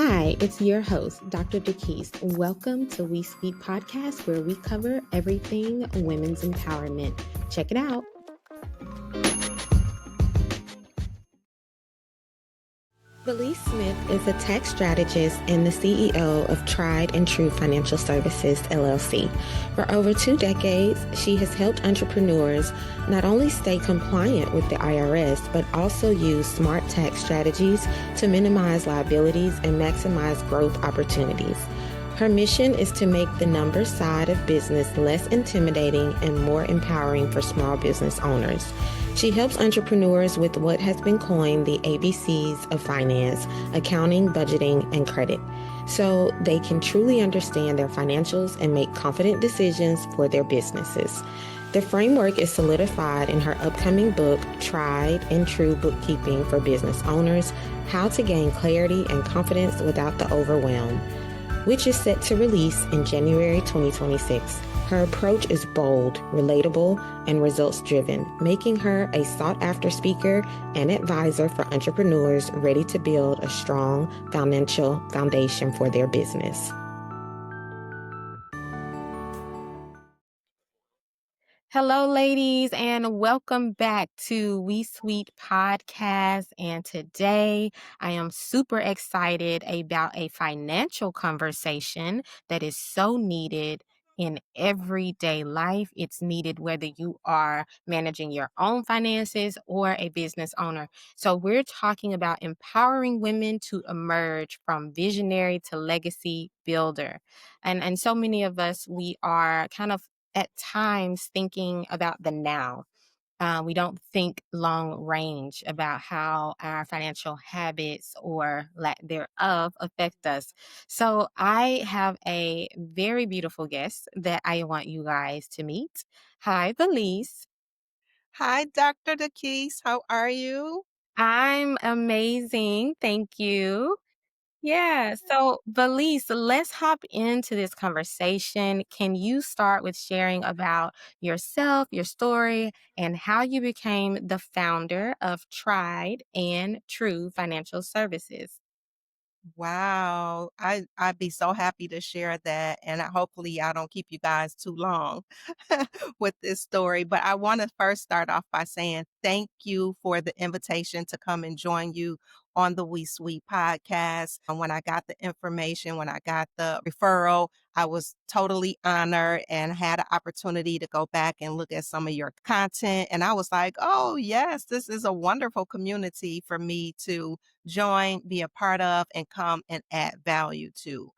Hi, it's your host, Dr. Dequies. Welcome to WESuite podcast, where we cover everything women's empowerment. Check it out. Valaise Smith is a tax strategist and the CEO of Tried and True Financial Services, LLC. For over 2 decades, she has helped entrepreneurs not only stay compliant with the IRS, but also use smart tax strategies to minimize liabilities and maximize growth opportunities. Her mission is to make the numbers side of business less intimidating and more empowering for small business owners. She helps entrepreneurs with what has been coined the ABCs of finance, accounting, budgeting, and credit, so they can truly understand their financials and make confident decisions for their businesses. The framework is solidified in her upcoming book, Tried and True Bookkeeping for Business Owners: How to Gain Clarity and Confidence Without the Overwhelm, which is set to release in January 2026. Her approach is bold, relatable, and results-driven, making her a sought-after speaker and advisor for entrepreneurs ready to build a strong financial foundation for their business. Hello, ladies, and welcome back to WESuite podcast. And today I am super excited about a financial conversation that is so needed in everyday life. It's needed whether you are managing your own finances or a business owner. So we're talking about empowering women to emerge from visionary to legacy builder. And so many of us, we are kind of at times thinking about the now. We don't think long range about how our financial habits or lack thereof affect us. So I have a very beautiful guest that I want you guys to meet. Hi, Valaise. Hi, Dr. Dequies. How are you? I'm amazing. Thank you. Yeah. So, Valaise, let's hop into this conversation. Can you start with sharing about yourself, your story, and how you became the founder of Tried and True Financial Services? Wow. I'd be so happy to share that. And hopefully I don't keep you guys too long with this story. But I want to first start off by saying thank you for the invitation to come and join you on the We Sweet podcast. And when I got the information, when I got the referral, I was totally honored and had an opportunity to go back and look at some of your content. And I was like, oh, yes, this is a wonderful community for me to join, be a part of, and come and add value to.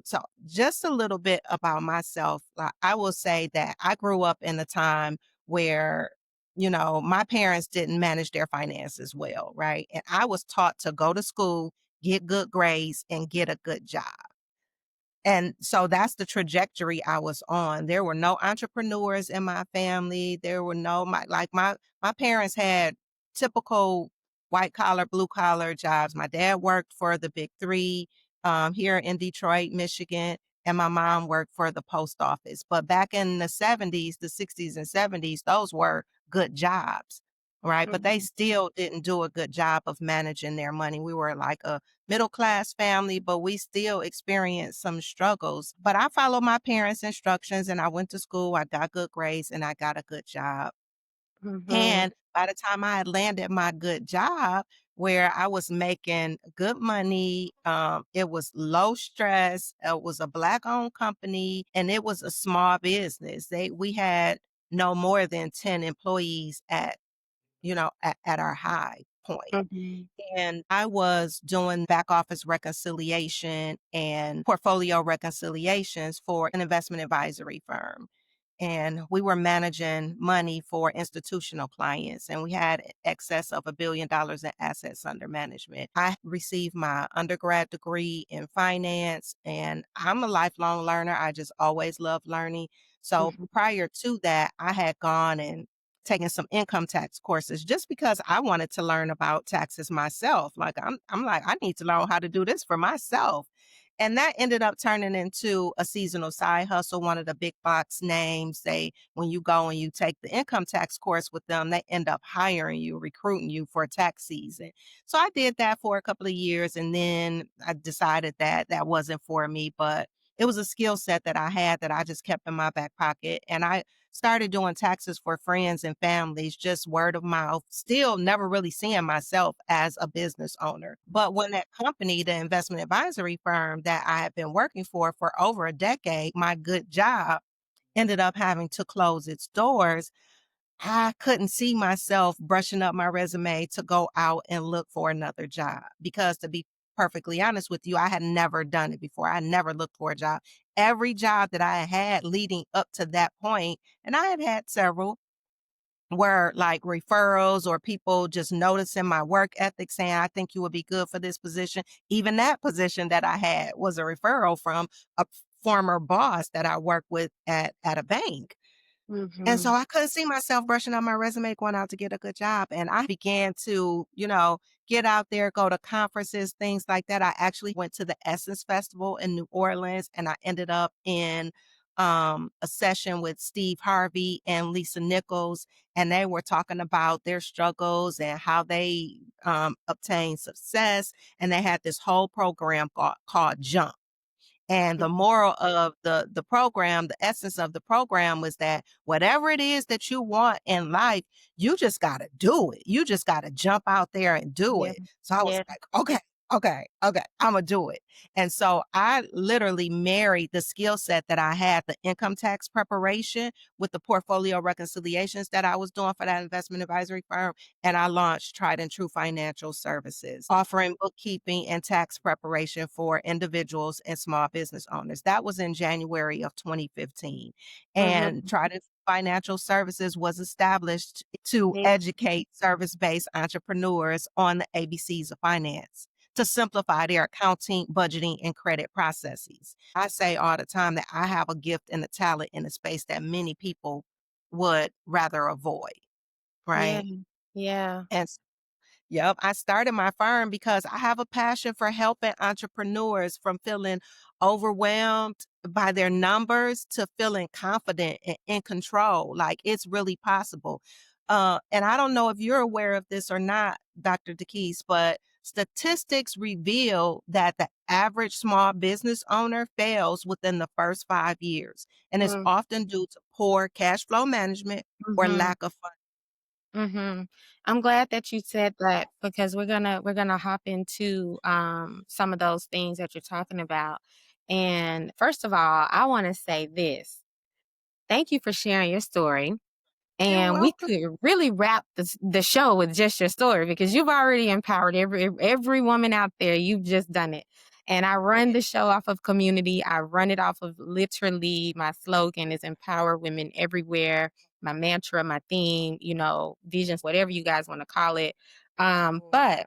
So just a little bit about myself. I will say that I grew up in a time where, my parents didn't manage their finances well, right? And I was taught to go to school, get good grades, and get a good job. And so that's the trajectory I was on. There were no entrepreneurs in my family. There were no my parents had typical white collar, blue collar jobs. My dad worked for the big three here in Detroit, Michigan, and my mom worked for the post office. But back in the 70s, the 60s and 70s, those were good jobs, right? But they Mhm. still didn't do a good job of managing their money. We were like a middle class family, but we still experienced some struggles. But I followed my parents' instructions and I went to school, I got good grades, and I got a good job. Mhm. And by the time I had landed my good job where I was making good money, it was low stress, it was a black owned company, and it was a small business. We had no more than 10 employees at our high point. Mhm. And I was doing back office reconciliation and portfolio reconciliations for an investment advisory firm. And we were managing money for institutional clients, and we had excess of $1 billion in assets under management. I received my undergrad degree in finance, and I'm a lifelong learner. I just always loved learning. So Mhm. prior to that, I had gone and taken some income tax courses just because I wanted to learn about taxes myself. Like I'm like, I need to learn how to do this for myself. And that ended up turning into a seasonal side hustle. One of the big box names, they when you go and you take the income tax course with them, they end up hiring you, recruiting you for tax season. So I did that for a couple of years, and then I decided that that wasn't for me, but it was a skill set that I had that I just kept in my back pocket. And I started doing taxes for friends and families, just word of mouth, still never really seeing myself as a business owner. But when that company, the investment advisory firm that I had been working for over a decade, my good job ended up having to close its doors. I couldn't see myself brushing up my resume to go out and look for another job because, to be perfectly honest with you, I had never done it before. I never looked for a job. Every job that I had leading up to that point, and I had had several, were like referrals or people just noticing my work ethic, saying, I think you would be good for this position. Even that position that I had was a referral from a former boss that I worked with at a bank. And so Mhm. I couldn't see myself brushing up my resume, going out to get a good job. And I began to, get out there, go to conferences, things like that. I actually went to the Essence Festival in New Orleans, and I ended up in a session with Steve Harvey and Lisa Nichols. And they were talking about their struggles and how they obtained success. And they had this whole program called Jump. And the moral of the program, the essence of the program was that whatever it is that you want in life, you just gotta do it. You just gotta jump out there and do Yeah. it. So I was Yeah. like, okay, Imma do it. And so I literally married the skill set that I had, the income tax preparation with the portfolio reconciliations that I was doing for that investment advisory firm. And I launched Tried and True Financial Services, offering bookkeeping and tax preparation for individuals and small business owners. That was in January of 2015. And Mhm. Tried and True Financial Services was established to Yeah. educate service based entrepreneurs on the ABCs of finance, to simplify their accounting, budgeting, and credit processes. I say all the time that I have a gift and a talent in a space that many people would rather avoid, Yeah. right? Yeah. And Yep, I started my firm because I have a passion for helping entrepreneurs from feeling overwhelmed by their numbers to feeling confident and in control. Like, it's really possible. And I don't know if you're aware of this or not, Dr. Dequies, but statistics reveal that the average small business owner fails within the first 5 years, and it's Mm. often due to poor cash flow management or Mhm. lack of funding. Mhm. I'm glad that you said that because we're gonna hop into some of those things that you're talking about. And first of all, I want to say this. Thank you for sharing your story. You're And we welcome. could really wrap the show with just your story because you've already empowered every woman out there. You've just done it. And I run Yeah. the show off of community. I run it off of literally my slogan is empower women everywhere. My mantra, my theme, visions, whatever you guys want to call it. Mhm. But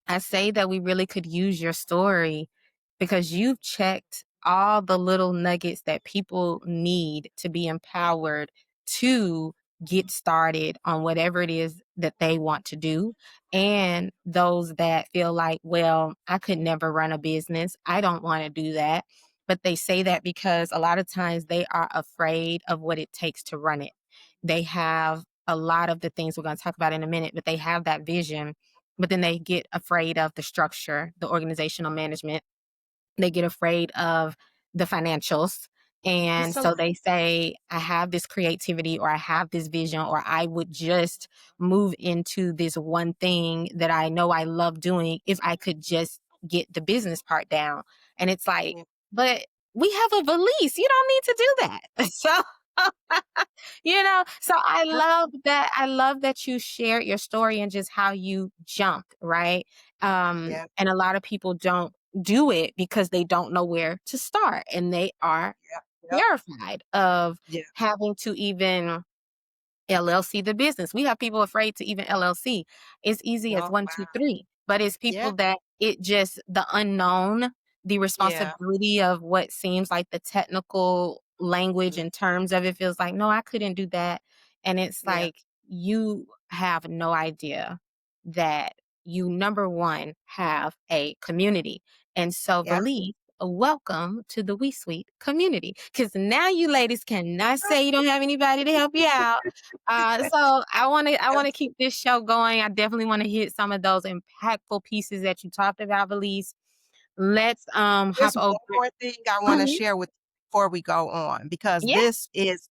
I say that we really could use your story because you've checked all the little nuggets that people need to be empowered to get started on whatever it is that they want to do. And those that feel like, well, I could never run a business. I don't want to do that. But they say that because a lot of times they are afraid of what it takes to run it. They have a lot of the things we're going to talk about in a minute, but they have that vision, but then they get afraid of the structure, the organizational management. They get afraid of the financials. And It's a so they say, I have this creativity or I have this vision, or I would just move into this one thing that I know I love doing if I could just get the business part down. And it's like, Yeah. but we have a valise. You don't need to do that. So I Yep, love that. I love that you shared your story and just how you jumped, right? yep, And a lot of people don't do it because they don't know where to start and they are yep, yep, terrified of yeah. having to even LLC the business. We have people afraid to even LLC. It's easy as Oh, one, two, wow. three, but it's Yeah, people that it just the unknown, the yeah, responsibility of what seems like the technical language mm, and terms of it feels like, no, I couldn't do that. And it's yeah, like you have no idea that you number one have a community. And so yep, Valise, welcome to the WESuite community. Because now you ladies cannot say you don't have anybody to help you out. So I want to keep this show going. I definitely want to hit some of those impactful pieces that you talked about, Valise. Let's hop There's over. one more thing I want to Mhm. share with you before we go on, because Yeah, this is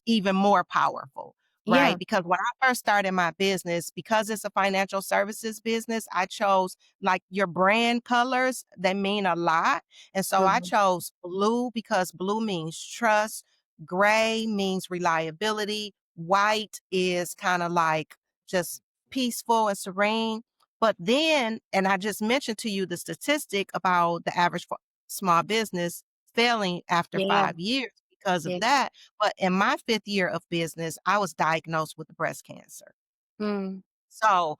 even more powerful, yeah. right? Because when I first started my business, because it's a financial services business, I chose like your brand colors, they mean a lot. And so I Mhm. chose blue because blue means trust, gray means reliability, white is kind of like just peaceful and serene. But then, and I just mentioned to you the statistic about the average small business failing after Yeah, 5 years because of yeah. that. But in my fifth year of business, I was diagnosed with breast cancer. Mm. So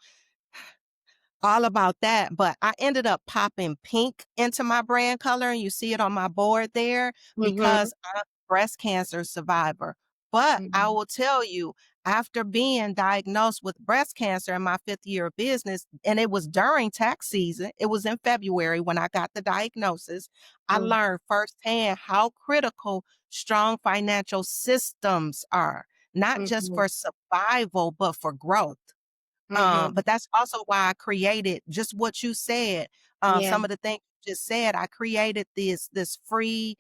all about that. But I ended up popping pink into my brand color, and you see it on my board there Mhm. because I'm a breast cancer survivor. But I Mhm. will tell you, after being diagnosed with breast cancer in my fifth year of business, and it was during tax season, it was in February when I got the diagnosis, I Mm. learned firsthand how critical strong financial systems are, not just Mhm. for survival, but for growth. Mhm. But that's also why I created just what you said. Yeah, Some of the things you just said, I created this free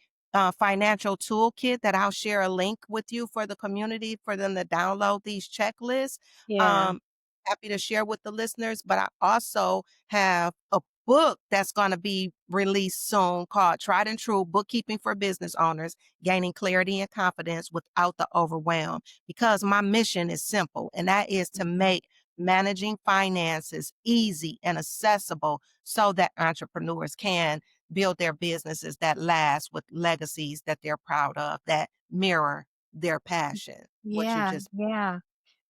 financial toolkit that I'll share a link with you for the community for them to download these checklists. yeah, Um, Happy to share with the listeners, but I also have a book that's going to be released soon called Tried and True Bookkeeping for Business Owners, Gaining Clarity and Confidence Without the Overwhelm. Because my mission is simple, and that is to mhm, make managing finances easy and accessible so that entrepreneurs can build their businesses that last with legacies that they're proud of, that mirror their passion. What you yeah, just, yeah.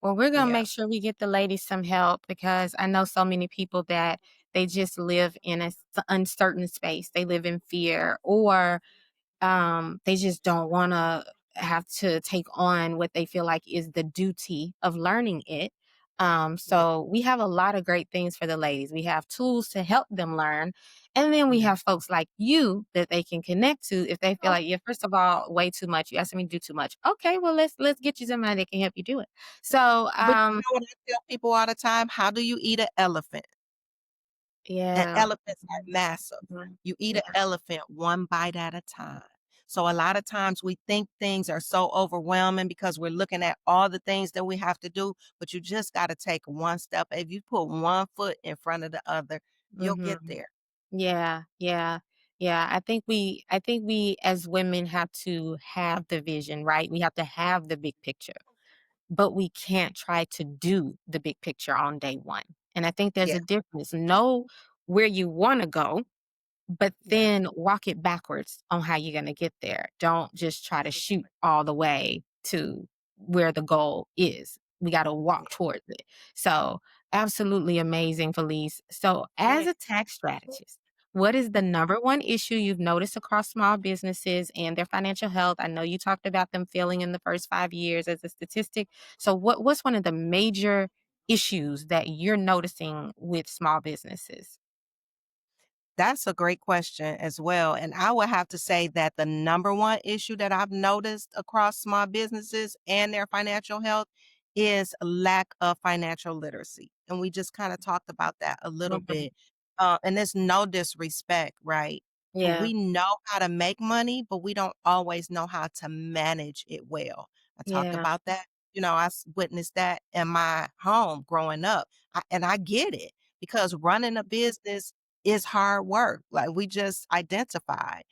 Well, we're gonna yeah, make sure we get the ladies some help because I know so many people that they just live in a uncertain space. They live in fear, or they just don't want to have to take on what they feel like is the duty of learning it. yeah, So we have a lot of great things for the ladies. We have tools to help them learn. And then we yeah. have folks like you that they can connect to if they feel like, yeah, first of all, way too much. You asking me to do too much. Okay, well, let's get you somebody that can help you do it. So But you know what I tell people all the time? How do you eat an elephant? And yeah. elephants are massive. Mhm. You eat an Yeah. elephant one bite at a time. So a lot of times we think things are so overwhelming because we're looking at all the things that we have to do, but you just got to take one step. If you put one foot in front of the other, you'll get Mhm. there. Yeah, yeah, yeah. I think we as women have to have the vision, right? We have to have the big picture, but we can't try to do the big picture on day one. And I think there's Yeah, a difference. Know where you want to go, but yeah, then walk it backwards on how you're going to get there. Don't just try to shoot all the way to where the goal is. We got to yeah, walk towards it. So, absolutely amazing, Felice. So, as yeah. a tax strategist, what is the number one issue you've noticed across small businesses and their financial health? I know you talked about them failing in the first 5 years as a statistic. So, what's one of the major issues that you're noticing with small businesses? That's a great question as well. And I would have to say that the number one issue that I've noticed across small businesses and their financial health is lack of financial literacy. And we just kind of talked about that a little Mhm. bit. And it's no disrespect, right? Yeah, We know how to make money, but we don't always know how to manage it well. I talked yeah. about that. Witnessed that in my home growing up. And I get it because running a business is hard work. Like we just identified.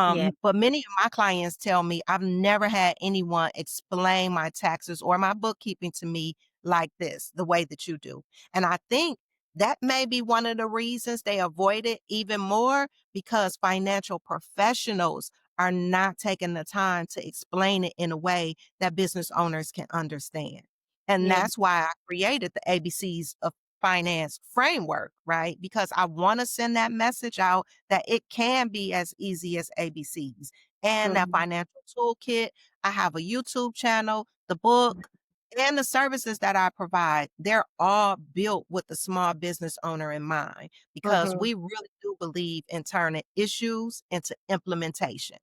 Yeah. But many of my clients tell me I've never had anyone explain my taxes or my bookkeeping to me like this, the way that you do. And I think that may be one of the reasons they avoid it even more because financial professionals are not taking the time to explain it in a way that business owners can understand. And Yeah. that's why I created the ABCs of finance framework, right? Because I want to send that message out that it can be as easy as ABCs. And that Mhm. financial toolkit, I have a YouTube channel, the book, And the services that I provide, they're all built with the small business owner in mind because Mhm, we really do believe in turning issues into implementation.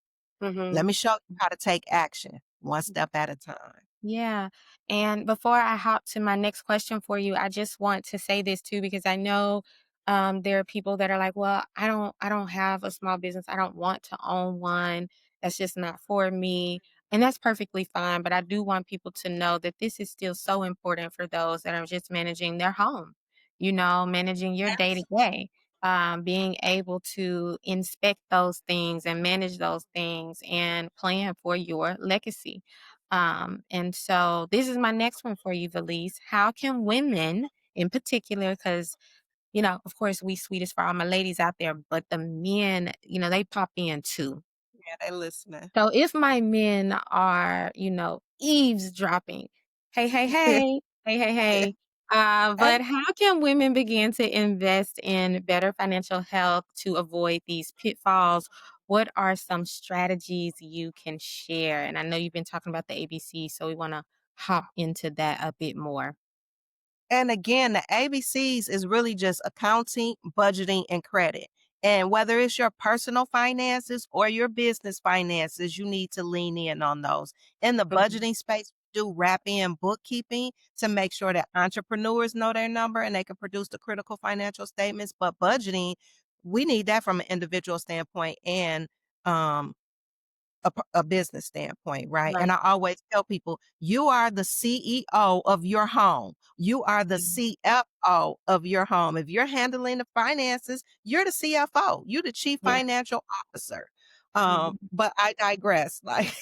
Let mhm. me show you how to take action one step at a time. Yeah. And before I hop to my next question for you, I just want to say this too, because I know there are people that are like, well, I don't have a small business. I don't want to own one. That's just not for me. And that's perfectly fine. But I do want people to know that this is still so important for those that are just managing their home, managing your day to Yes. day. Being able to inspect those things and manage those things and plan for your legacy. And so this is my next one for you, Valise. How can women in particular, because, of course, we sweet is for all my ladies out there, but the men, they pop in too. Yeah, they listening. So if my men are, eavesdropping, hey, hey, hey, hey, hey, hey. And But how can women begin to invest in better financial health to avoid these pitfalls? What are some strategies you can share? And I know you've been talking about the ABC, so we want to hop into that a bit more. And again, the ABCs is really just accounting, budgeting, and credit. And whether it's your personal finances or your business finances, you need to lean in on those. In the Mhm. budgeting space, do wrap in bookkeeping to make sure that entrepreneurs know their number and they can produce the critical financial statements. But budgeting, we need that from an individual standpoint and um, a business standpoint, right? And Right. I always tell people, you are the CEO of your home. You are the Mhm. CFO of your home. If you're handling the finances, you're the CFO. You're the chief Yeah. financial officer. Mhm. But I digress. Like,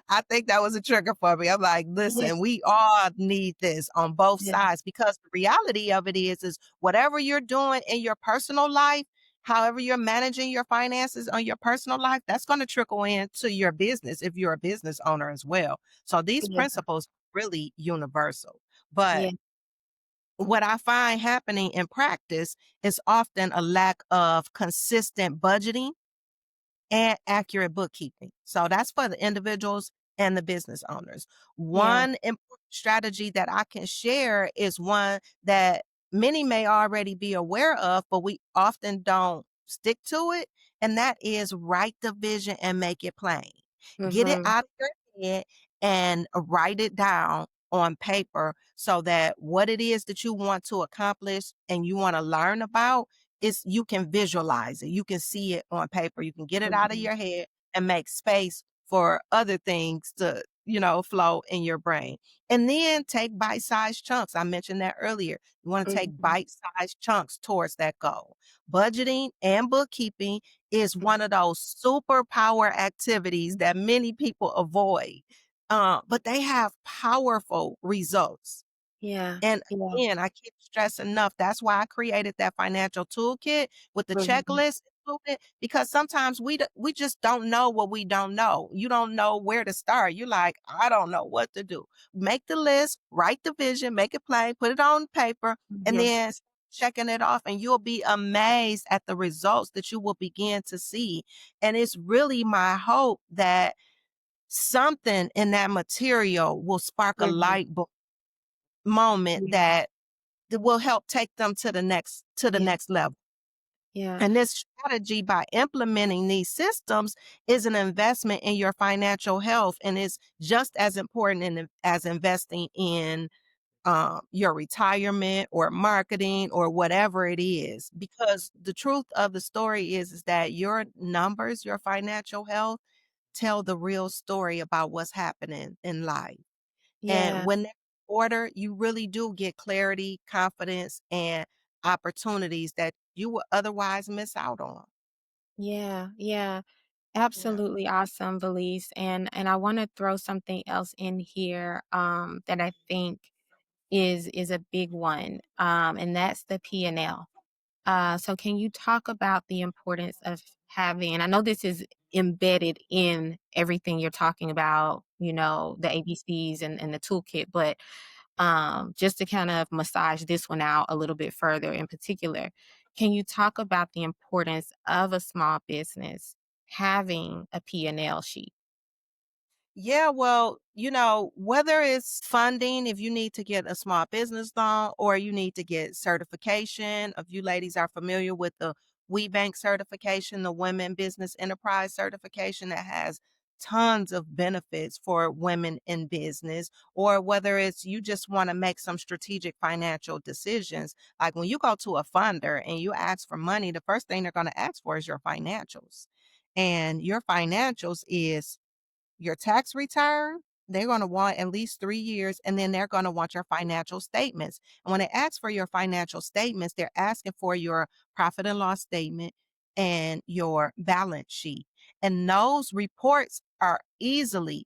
I think that was a trigger for me. I'm like, Yeah. listen, we all need this on both Yeah. sides because the reality of it is whatever you're doing in your personal life, however you're managing your finances on your personal life, that's going to trickle into your business if you're a business owner as well. So these Yeah. principles are really universal. Yeah. But what I find happening in practice is often a lack of consistent budgeting and accurate bookkeeping. So that's for the individuals and the business owners. Yeah. One important strategy that I can share is one that many may already be aware of, but we often don't stick to it. And that is write the vision and make it plain. Get it Mhm. out of your head and write it down on paper so that what it is that you want to accomplish and you want to learn about is you can visualize it. You can see it on paper. You can get it out of Mhm. your head and make space for other things to, flow in your brain. And then take bite-sized chunks. I mentioned that earlier. You want to take Mhm. bite-sized chunks towards that goal. Budgeting and bookkeeping is one of those superpower activities that many people avoid. But they have powerful results. Yeah. And Yeah. again, I can't stress enough. That's why I created that financial toolkit with the Mhm. checklist included, because sometimes we just don't know what we don't know. You don't know where to start. You're like, I don't know what to do. Make the list, write the vision, make it plain, put it on paper, and Mhm. then checking it off, and you'll be amazed at the results that you will begin to see. And it's really my hope that something in that material will spark a Mhm. light bulb moment Yeah. that will help take them to the Yeah. next level. Yeah. And this strategy, by implementing these systems, is an investment in your financial health and is just as important as investing in your retirement or marketing or whatever it is. Because the truth of the story is that your numbers, your financial health, tell the real story about what's happening in life. And Yeah. when they're in order, you really do get clarity, confidence, and opportunities that you would otherwise miss out on. Yeah. Yeah. Yeah. Absolutely awesome, Valise. And I want to throw something else in here that I think is a big one. And that's the P&L. So can you talk about the importance of having, and I know this is embedded in everything you're talking about, the ABCs and the toolkit, but just to kind of massage this one out a little bit further in particular, can you talk about the importance of a small business having a P&L sheet? Yeah, well, whether it's funding, if you need to get a small business loan or you need to get certification, if you ladies are familiar with the WeBank certification, the Women Business Enterprise certification that has tons of benefits for women in business, or whether it's you just want to make some strategic financial decisions. Like when you go to a funder and you ask for money, the first thing they're going to ask for is your financials. And your financials is your tax return. They're going to want at least 3 years, and then they're going to want your financial statements. And when they ask for your financial statements, they're asking for your profit and loss statement and your balance sheet. And those reports are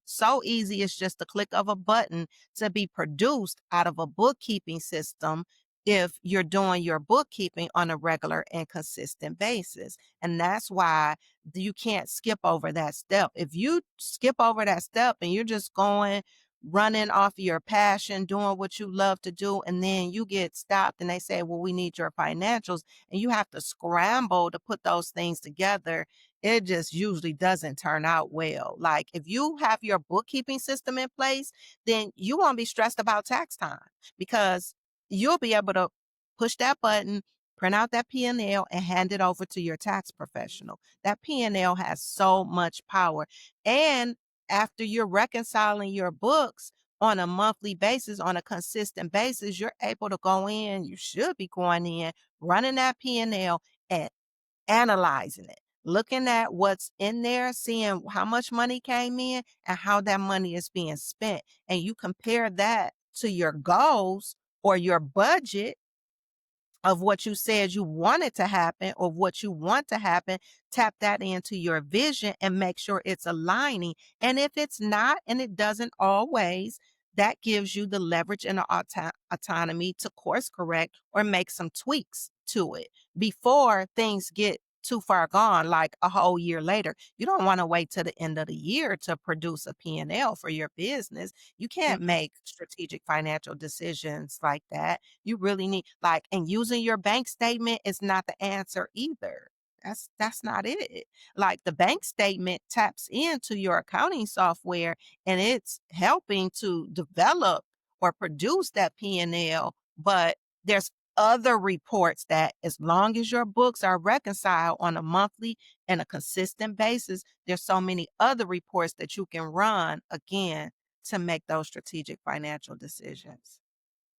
so easy, it's just a click of a button to be produced out of a bookkeeping system if you're doing your bookkeeping on a regular and consistent basis. And that's why you can't skip over that step. If you skip over that step and you're just running off your passion, doing what you love to do, and then you get stopped and they say, well, we need your financials, and you have to scramble to put those things together, it just usually doesn't turn out well. Like if you have your bookkeeping system in place, then you won't be stressed about tax time because you'll be able to push that button, print out that P&L and hand it over to your tax professional. That P&L has so much power. And after you're reconciling your books on a monthly basis, on a consistent basis, you're able to go in, you should be going in, running that P&L and analyzing it, looking at what's in there, seeing how much money came in and how that money is being spent. And you compare that to your goals or your budget of what you said you wanted to happen or what you want to happen, tap that into your vision and make sure it's aligning. And if it's not, and it doesn't always, that gives you the leverage and the autonomy to course correct or make some tweaks to it before things get too far gone, like a whole year later. You don't want to wait till the end of the year to produce a P&L for your business. You can't make strategic financial decisions like that. You really need and using your bank statement is not the answer either. That's not it. Like the bank statement taps into your accounting software and it's helping to develop or produce that P&L, but there's other reports that as long as your books are reconciled on a monthly and a consistent basis, there's so many other reports that you can run again to make those strategic financial decisions.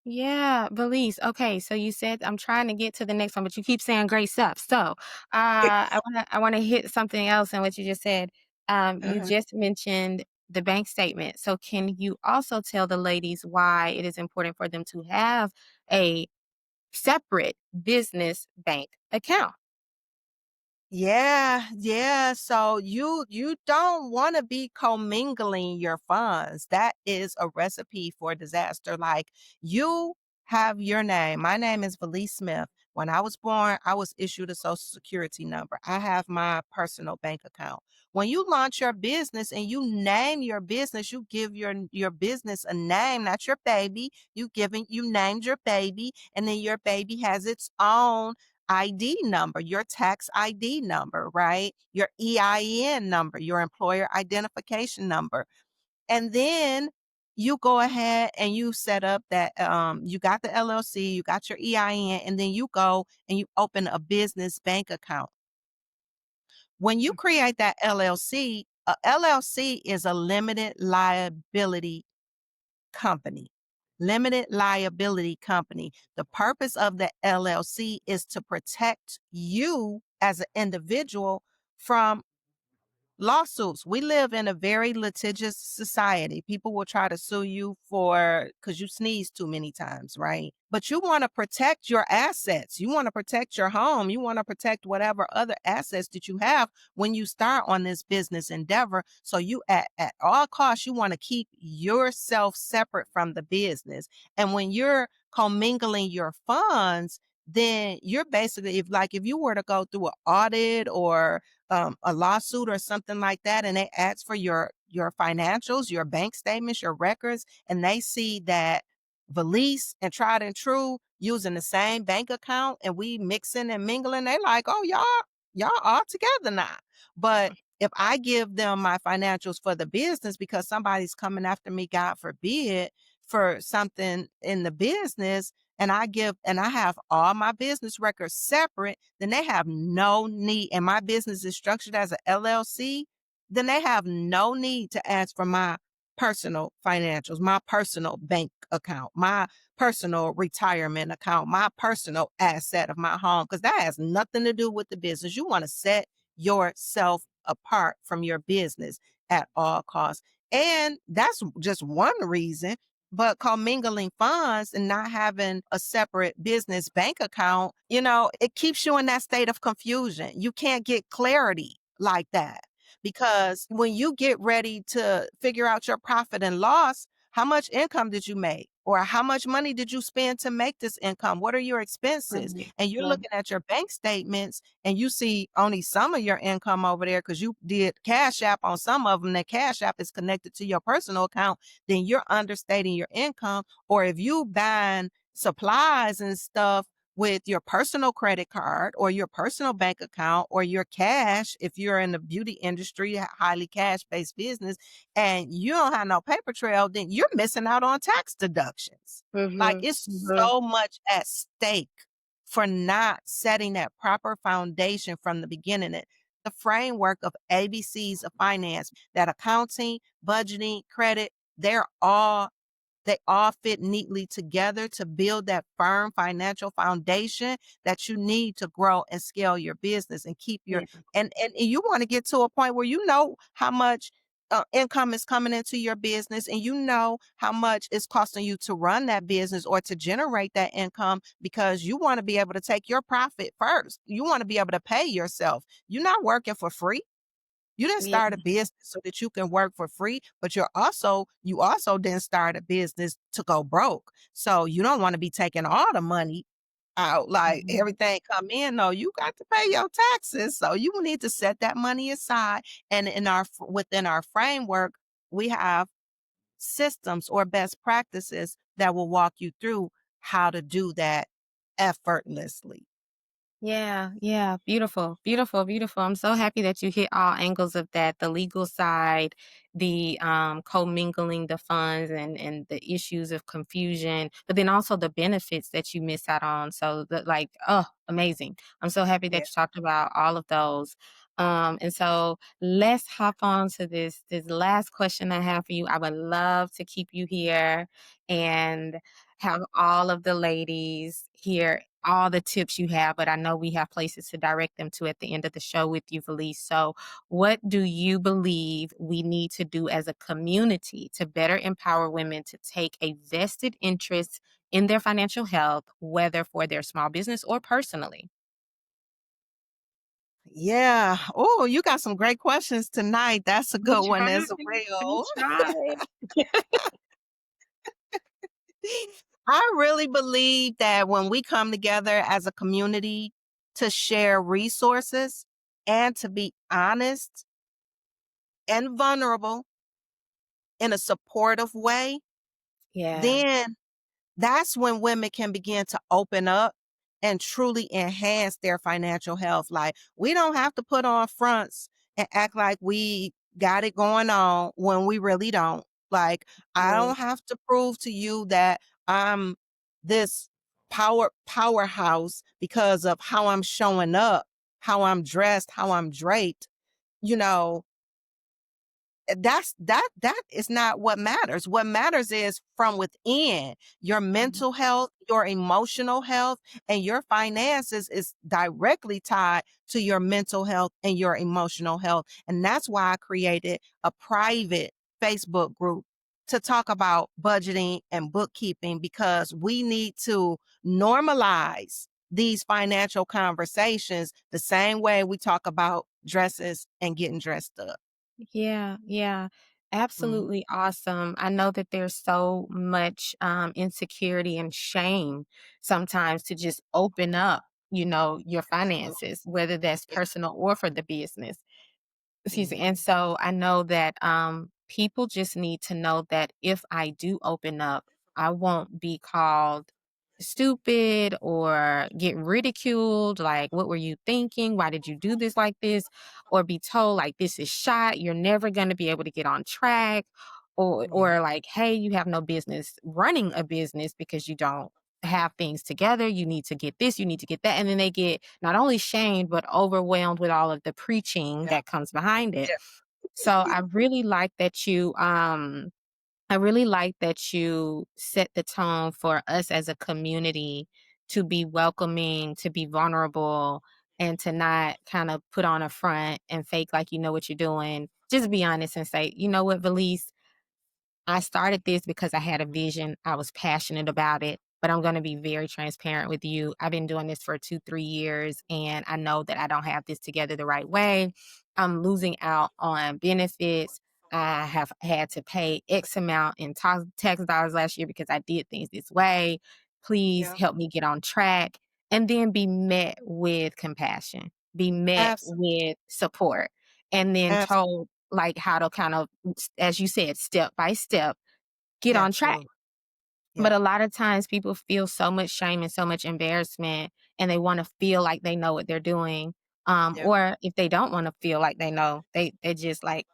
Yeah, Belize. Okay, so you said I'm trying to get to the next one, but you keep saying great stuff. So I wanna hit something else in what you just said. You Mhm. just mentioned the bank statement. So can you also tell the ladies why it is important for them to have a separate business bank account? Yeah, yeah. So you don't want to be commingling your funds. That is a recipe for disaster. Like you have your name. My name is Valaise Smith. When I was born, I was issued a social security number. I have my personal bank account. When you launch your business and you name your business, you give your business a name, not your baby. You named your baby, and then your baby has its own ID number, your tax ID number, right? Your EIN number, your employer identification number. And then you go ahead and you set up that you got the LLC, you got your EIN, and then you go and you open a business bank account. When you create that LLC, a LLC is a limited liability company. Limited liability company. The purpose of the LLC is to protect you as an individual from lawsuits. We live in a very litigious society. People will try to sue you for because you sneeze too many times, right? But you want to protect your assets. You want to protect your home. You want to protect whatever other assets that you have when you start on this business endeavor. So you at all costs, you want to keep yourself separate from the business. And when you're commingling your funds, then you're basically if you were to go through an audit or a lawsuit or something like that, and they ask for your financials, your bank statements, your records, and they see that Valise and Tried and True using the same bank account, and we mixing and mingling, they like, oh y'all all together now. But if I give them my financials for the business because somebody's coming after me, God forbid, for something in the business, and I have all my business records separate, then they have no need, and my business is structured as a LLC, then they have no need to ask for my personal financials, my personal bank account, my personal retirement account, my personal asset of my home, because that has nothing to do with the business. You want to set yourself apart from your business at all costs. And that's just one reason. But commingling funds and not having a separate business bank account, it keeps you in that state of confusion. You can't get clarity like that because when you get ready to figure out your profit and loss, how much income did you make? Or how much money did you spend to make this income? What are your expenses? Right. And you're Right. looking at your bank statements and you see only some of your income over there because you did Cash App on some of them. That Cash App is connected to your personal account, then you're understating your income. Or if you buying supplies and stuff with your personal credit card or your personal bank account or your cash, if you're in the beauty industry, highly cash-based business, and you don't have no paper trail, then you're missing out on tax deductions. Like Mhm. it's Mhm. so much at stake for not setting that proper foundation from the beginning. The framework of ABCs of finance, that accounting, budgeting, credit, they're all they all fit neatly together to build that firm financial foundation that you need to grow and scale your business and keep your Yeah. and you want to get to a point where you know how much income is coming into your business and you know how much it's costing you to run that business or to generate that income because you want to be able to take your profit first. You want to be able to pay yourself. You're not working for free. You didn't Yeah. start a business so that you can work for free, but you also didn't start a business to go broke. So you don't want to be taking all the money out, like Mhm. everything come in. No, you got to pay your taxes. So you need to set that money aside. And within our framework, we have systems or best practices that will walk you through how to do that effortlessly. Yeah, yeah, beautiful, beautiful, beautiful. I'm so happy that you hit all angles of that, the legal side, the commingling the funds and the issues of confusion, but then also the benefits that you miss out on. So like, oh, amazing. I'm so happy Yeah. that you talked about all of those. And so let's hop on to this last question I have for you. I would love to keep you here and have all of the ladies here all the tips you have, but I know we have places to direct them to at the end of the show with you, Valise. So, what do you believe we need to do as a community to better empower women to take a vested interest in their financial health, whether for their small business or personally? Yeah. Oh, you got some great questions tonight. That's a We good one tried. as We well. tried. I really believe that when we come together as a community to share resources and to be honest and vulnerable in a supportive way, Yeah. then that's when women can begin to open up and truly enhance their financial health. Like we don't have to put on fronts and act like we got it going on when we really don't. Like I Right. don't have to prove to you that I'm this powerhouse because of how I'm showing up, how I'm dressed, how I'm draped. You know, that is not what matters. What matters is from within. Your Mhm. mental health, your emotional health, and your finances is directly tied to your mental health and your emotional health. And that's why I created a private Facebook group to talk about budgeting and bookkeeping because we need to normalize these financial conversations the same way we talk about dresses and getting dressed up. Yeah, yeah. Mhm. Absolutely awesome. I know that there's so much insecurity and shame sometimes to just open up, your finances, whether that's Yeah. personal or for the business. Excuse me. And Mhm. so I know that people just need to know that if I do open up, I won't be called stupid or get ridiculed, like, what were you thinking? Why did you do this like this? Or be told like this is shot, you're never going to be able to get on track, Yeah. or like, hey, you have no business running a business because you don't have things together. You need to get this, you need to get that. And then they get not only shamed but overwhelmed with all of the preaching Yeah. that comes behind it. Yeah. So I really like that you set the tone for us as a community to be welcoming, to be vulnerable, and to not kind of put on a front and fake like you know what you're doing. Just be honest and say, you know what, Valise, I started this because I had a vision. I was passionate about it, but I'm going to be very transparent with you. I've been doing this for 2, 3 years, and I know that I don't have this together the right way. I'm losing out on benefits. I have had to pay X amount in tax dollars last year because I did things this way. Please Yeah. help me get on track. And then be met with compassion, be met Absolutely. with support, and then Absolutely. told like how to kind of, as you said, step by step, get on track. Absolutely. But Yeah. a lot of times people feel so much shame and so much embarrassment, and they want to feel like they know what they're doing. Yeah. Or if they don't want to feel like they know, they just like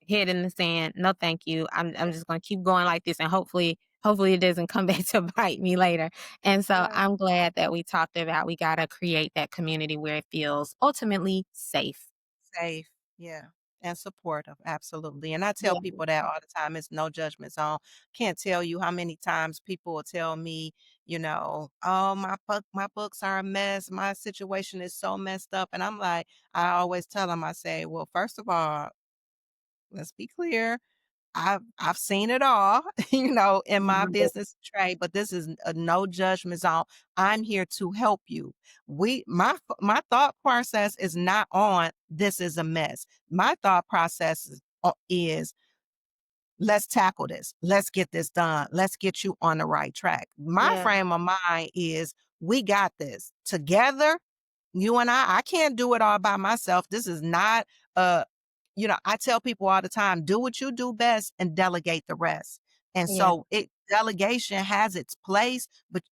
head in the sand. No, thank you. I'm just gonna keep going like this, and hopefully it doesn't come back to bite me later. And so Yeah. I'm glad that we talked about we gotta create that community where it feels ultimately safe. Safe, yeah, and supportive, absolutely, and I tell Yeah. people that all the time, it's no judgment zone. Can't tell you how many times people will tell me, "Oh, my books are a mess, my situation is so messed up," and I'm like I always tell them, I say, "Well, first of all, let's be clear, I've seen it all, in my Mhm. business trade, but this is a no judgment zone. I'm here to help you. My thought process is not on this is a mess. My thought process is let's tackle this. Let's get this done. Let's get you on the right track. My Yeah. frame of mind is we got this together. You and I can't do it all by myself. This is not I tell people all the time, do what you do best and delegate the rest. And Yeah. so delegation has its place, but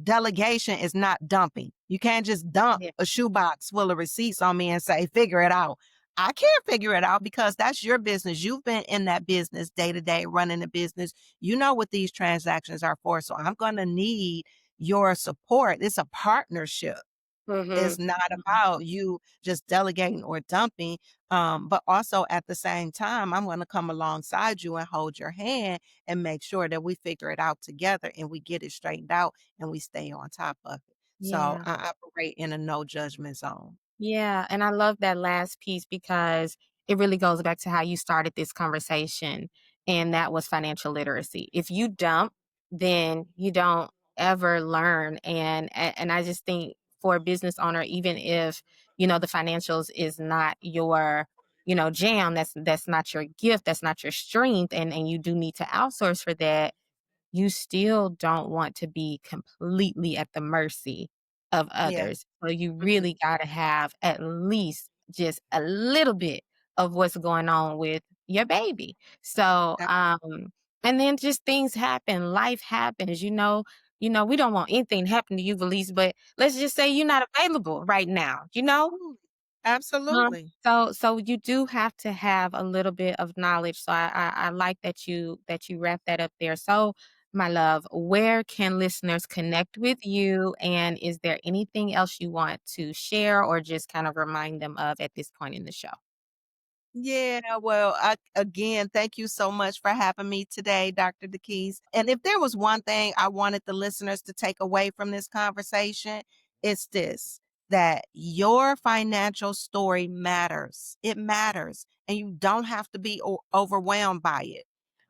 delegation is not dumping. You can't just dump Yeah. a shoebox full of receipts on me and say, figure it out. I can't figure it out because that's your business. You've been in that business day to day, running the business. You know what these transactions are for. So I'm going to need your support. It's a partnership. It's Mhm. not Mhm. about you just delegating or dumping, but also at the same time, I'm gonna come alongside you and hold your hand and make sure that we figure it out together and we get it straightened out and we stay on top of it. So Yeah. I operate in a no judgment zone. Yeah, and I love that last piece because it really goes back to how you started this conversation, and that was financial literacy. If you dump, then you don't ever learn, and I just think for a business owner, even if the financials is not your jam, that's not your gift, that's not your strength, and you do need to outsource for that, you still don't want to be completely at the mercy of Yeah. others. So you Mhm. really got to have at least just a little bit of what's going on with your baby. So, Ab- and then just things happen, life happens, we don't want anything to happen to you, Valise, but let's just say you're not available right now. Absolutely. Uh, Absolutely. so you do have to have a little bit of knowledge. So I like that you wrap that up there. So my love, where can listeners connect with you? And is there anything else you want to share or just kind of remind them of at this point in the show? Yeah, well, again, thank you so much for having me today, Dr. Dequies. And if there was one thing I wanted the listeners to take away from this conversation, it's this that your financial story matters. It matters. And you don't have to be overwhelmed by it.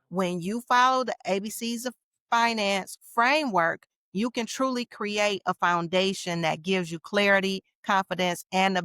When you follow the ABCs of finance framework, you can truly create a foundation that gives you clarity, confidence, and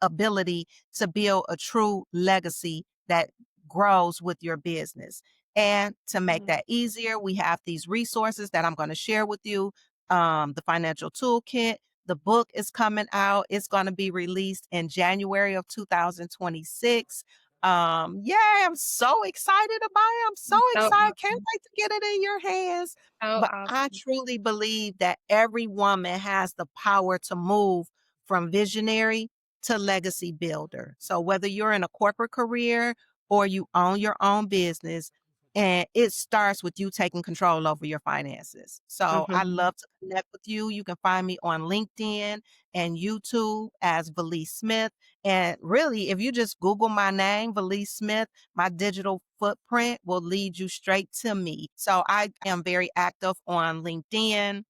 ability to build a true legacy that grows with your business. And to make Mhm. that easier, we have these resources that I'm going to share with you. The financial toolkit, the book is coming out. It's going to be released in January of 2026. Yeah, I'm so excited about it. I'm so So excited. Can't awesome. wait to get it in your hands. So But I awesome. truly believe that every woman has the power to move from visionary to legacy builder. So whether you're in a corporate career or you own your own business, and it starts with you taking control over your finances. So I Mhm. love to connect with you. You can find me on LinkedIn and YouTube as Valaise Smith. And really, if you just Google my name, Valaise Smith, my digital footprint will lead you straight to me. So I am very active on LinkedIn.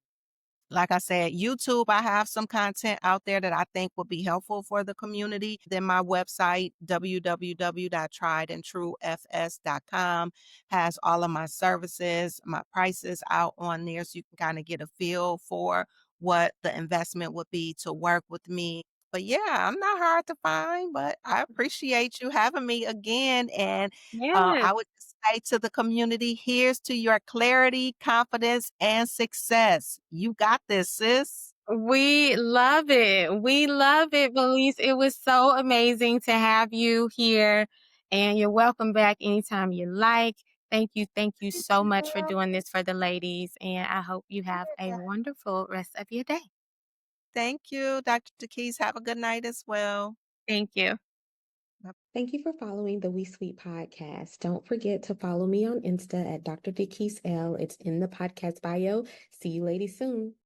Like I said, YouTube, I have some content out there that I think would be helpful for the community. Then my website, www.triedandtruefs.com, has all of my services, my prices out on there so you can kind of get a feel for what the investment would be to work with me. But yeah, I'm not hard to find, but I appreciate you having me again. And Yes. I would just say to the community, here's to your clarity, confidence, and success. You got this, sis. We love it. We love it, Valise. It was so amazing to have you here, and you're welcome back anytime you like. Thank you Thank so much for you. doing this for the ladies, and I hope you have a Yeah. wonderful rest of your day. Thank you, Dr. Dequies. Have a good night as well. Thank you. Thank you for following the WeSuite podcast. Don't forget to follow me on Insta at Dr. Dequies L. It's in the podcast bio. See you ladies soon.